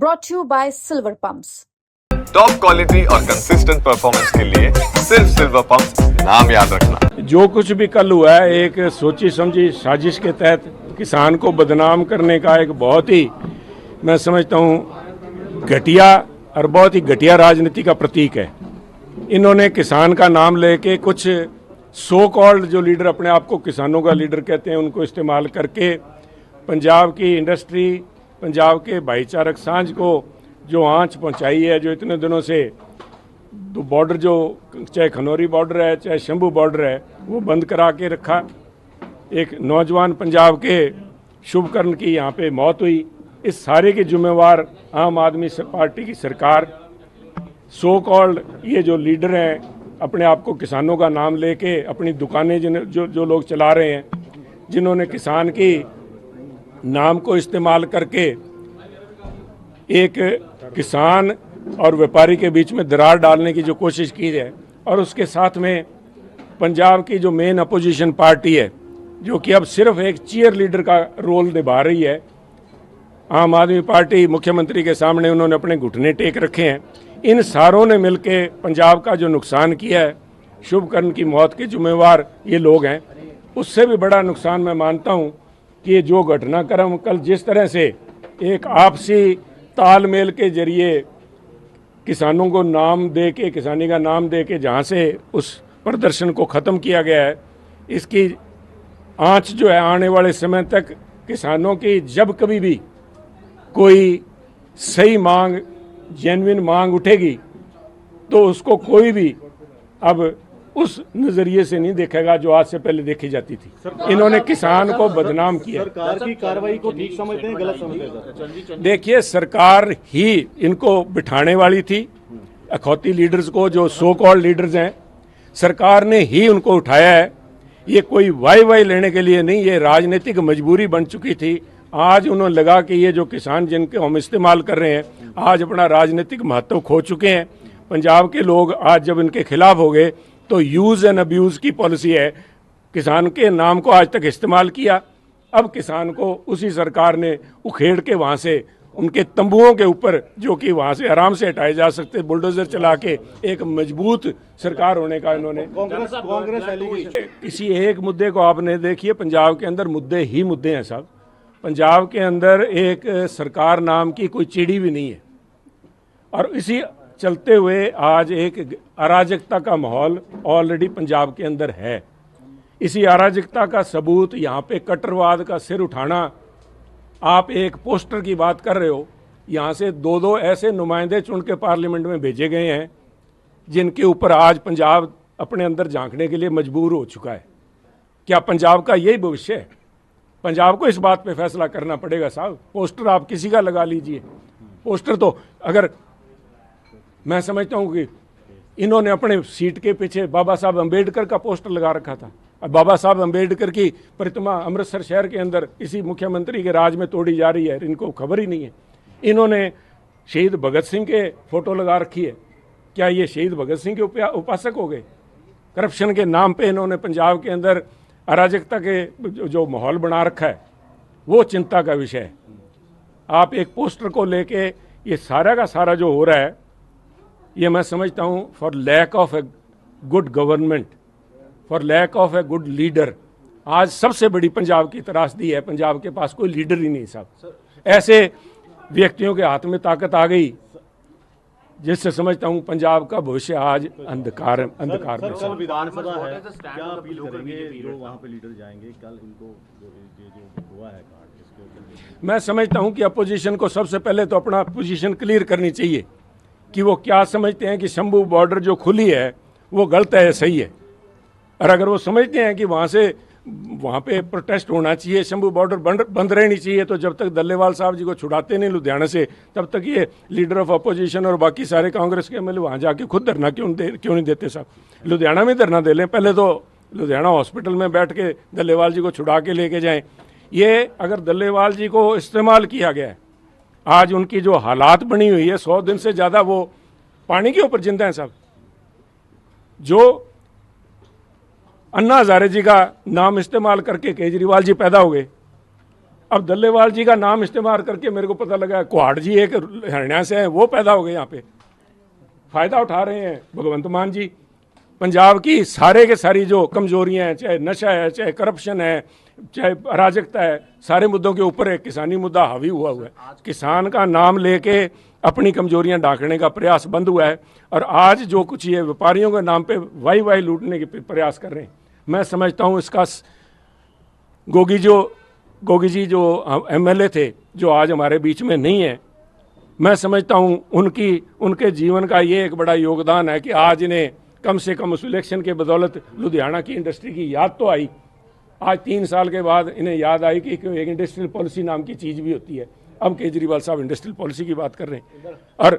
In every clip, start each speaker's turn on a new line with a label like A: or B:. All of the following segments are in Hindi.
A: brought to you by Silver Pumps.
B: Top quality और कंसिस्टेंट परफॉर्मेंस के लिए सिर्फ सिल्वर पंप्स, नाम याद रखना।
C: जो कुछ भी कल हुआ है एक सोची समझी साजिश के तहत किसान को बदनाम करने का एक बहुत ही, मैं समझता हूँ, घटिया और बहुत ही घटिया राजनीति का प्रतीक है। इन्होंने किसान का नाम लेके कुछ सो कॉल्ड जो लीडर अपने आप को किसानों का लीडर कहते हैं उनको इस्तेमाल करके पंजाब की इंडस्ट्री, पंजाब के भाईचारक साँझ को जो आंच पहुंचाई है, जो इतने दिनों से बॉर्डर जो चाहे खनौरी बॉर्डर है चाहे शंभू बॉर्डर है वो बंद करा के रखा। एक नौजवान पंजाब के शुभकर्ण की यहाँ पे मौत हुई। इस सारे के जिम्मेवार आम आदमी पार्टी की सरकार, सो कॉल्ड ये जो लीडर हैं अपने आप को किसानों का नाम लेके अपनी दुकानें जो लोग चला रहे हैं, जिन्होंने किसान की नाम को इस्तेमाल करके एक किसान और व्यापारी के बीच में दरार डालने की जो कोशिश की है, और उसके साथ में पंजाब की जो मेन अपोजिशन पार्टी है जो कि अब सिर्फ एक चीयर लीडर का रोल निभा रही है। आम आदमी पार्टी मुख्यमंत्री के सामने उन्होंने अपने घुटने टेक रखे हैं। इन सारों ने मिलके पंजाब का जो नुकसान किया है, शुभकर्ण की मौत के जिम्मेवार ये लोग हैं। उससे भी बड़ा नुकसान मैं मानता हूँ कि ये जो घटनाक्रम कल जिस तरह से एक आपसी तालमेल के जरिए किसानों को नाम दे के, किसानी का नाम दे के जहाँ से उस प्रदर्शन को ख़त्म किया गया है, इसकी आंच जो है आने वाले समय तक किसानों की जब कभी भी कोई सही मांग, जेन्युइन मांग उठेगी तो उसको कोई भी अब उस नज़रिए से नहीं देखेगा जो आज से पहले देखी जाती थी। इन्होंने किसान को बदनाम किया।
D: सरकार की कार्रवाई को ठीक समझते हैं, गलत समझते हैं?
C: देखिए, सरकार ही इनको बिठाने वाली थी, अखौती लीडर्स को, जो सो कॉल्ड लीडर्स हैं, सरकार ने ही उनको उठाया है। ये कोई वाई लेने के लिए नहीं, ये राजनीतिक मजबूरी बन चुकी थी। आज उन्होंने लगा कि ये जो किसान जिनको हम इस्तेमाल कर रहे हैं आज अपना राजनीतिक महत्व खो चुके हैं। पंजाब के लोग आज जब इनके खिलाफ हो गए तो यूज़ एंड अब्यूज़ की पॉलिसी है। किसान के नाम को आज तक इस्तेमाल किया, अब किसान को उसी सरकार ने उखेड़ के वहाँ से उनके तंबुओं के ऊपर, जो कि वहाँ से आराम से हटाए जा सकते, बुलडोजर चला के एक मजबूत सरकार होने का इन्होंने।
D: कांग्रेस
C: किसी एक मुद्दे को आपने देखिए, पंजाब के अंदर मुद्दे ही मुद्दे हैं साहब। पंजाब के अंदर एक सरकार नाम की कोई चिड़ी भी नहीं है, और इसी चलते हुए आज एक अराजकता का माहौल ऑलरेडी पंजाब के अंदर है। इसी अराजकता का सबूत यहाँ पे कट्टरवाद का सिर उठाना। आप एक पोस्टर की बात कर रहे हो, यहाँ से दो ऐसे नुमाइंदे चुन के पार्लियामेंट में भेजे गए हैं जिनके ऊपर आज पंजाब अपने अंदर झांकने के लिए मजबूर हो चुका है। क्या पंजाब का यही भविष्य है? पंजाब को इस बात पे फैसला करना पड़ेगा साहब। पोस्टर आप किसी का लगा लीजिए, पोस्टर तो अगर मैं समझता हूँ कि इन्होंने अपने सीट के पीछे बाबा साहब अम्बेडकर का पोस्टर लगा रखा था। अब बाबा साहब अम्बेडकर की प्रतिमा अमृतसर शहर के अंदर इसी मुख्यमंत्री के राज में तोड़ी जा रही है, इनको खबर ही नहीं है। इन्होंने शहीद भगत सिंह के फोटो लगा रखी है। क्या ये शहीद भगत सिंह के उपासक हो गए? करप्शन के नाम पे इन्होंने पंजाब के अंदर अराजकता के जो माहौल बना रखा है, वो चिंता का विषय है। आप एक पोस्टर को लेके ये सारा का सारा जो हो रहा है, ये मैं समझता हूँ for lack of a good government, for lack of a good leader. आज सबसे बड़ी पंजाब की त्रासदी है, पंजाब के पास कोई लीडर ही नहीं साहब। ऐसे व्यक्तियों के हाथ में ताकत आ गई जिससे समझता हूँ पंजाब का भविष्य आज अंधकार में।
D: कल विधानसभा है, क्या अपील करेंगे जो वहाँ पे लीडर जाएंगे? कल इनको जो हुआ है कार्ड, इसके
C: मैं समझता हूँ कि अपोजिशन को सबसे पहले तो अपना पोजीशन क्लियर करनी चाहिए कि वो क्या समझते हैं कि शंभू बॉर्डर जो खुली है वो गलत है या सही है। और अगर वो समझते हैं कि वहाँ पे प्रोटेस्ट होना चाहिए, शंभू बॉर्डर बंद रहनी चाहिए, तो जब तक दल्लेवाल साहब जी को छुड़ाते नहीं लुधियाना से, तब तक ये लीडर ऑफ अपोजिशन और बाकी सारे कांग्रेस के एमएलए वहाँ जाके खुद धरना क्यों नहीं देते साहब? लुधियाना में धरना दे लें, पहले तो लुधियाना हॉस्पिटल में बैठ के दल्लेवाल जी को छुड़ा के लेके जाएँ। ये अगर दल्लेवाल जी को इस्तेमाल किया गया है, आज उनकी जो हालात बनी हुई है, 100 दिन से ज़्यादा वो पानी के ऊपर जिंदा हैं साहब। जो अन्ना हजारे जी का नाम इस्तेमाल करके केजरीवाल जी पैदा हो गए, अब दल्लेवाल जी का नाम इस्तेमाल करके मेरे को पता लगा कुहाड़ जी एक हरियाणा से हैं, वो पैदा हो गए यहाँ पे, फ़ायदा उठा रहे हैं भगवंत मान जी। पंजाब की सारे के सारी जो कमजोरियां हैं, चाहे नशा है, चाहे करप्शन है, चाहे अराजकता है, सारे मुद्दों के ऊपर एक किसानी मुद्दा हावी हुआ है। किसान का नाम लेके अपनी कमजोरियां ढांकने का प्रयास बंद हुआ है, और आज जो कुछ ये व्यापारियों के नाम पे वाई लूटने के प्रयास कर रहे हैं, मैं समझता हूँ इसका गोगी जी जो MLA थे, जो आज हमारे बीच में नहीं है, मैं समझता हूँ उनके जीवन का ये एक बड़ा योगदान है कि आज इन्हें कम से कम उस इलेक्शन के बदौलत लुधियाना की इंडस्ट्री की याद तो आई। आज 3 साल के बाद इन्हें याद आई कि एक इंडस्ट्रियल पॉलिसी नाम की चीज़ भी होती है। अब केजरीवाल साहब इंडस्ट्रियल पॉलिसी की बात कर रहे हैं, और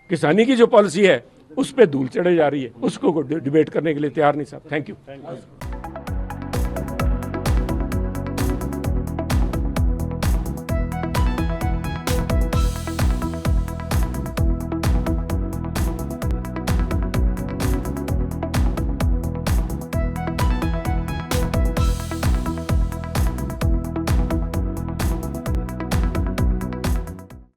C: किसानी की जो पॉलिसी है उस पर धूल चढ़े जा रही है, उसको डिबेट करने के लिए तैयार नहीं साहब। Thank you.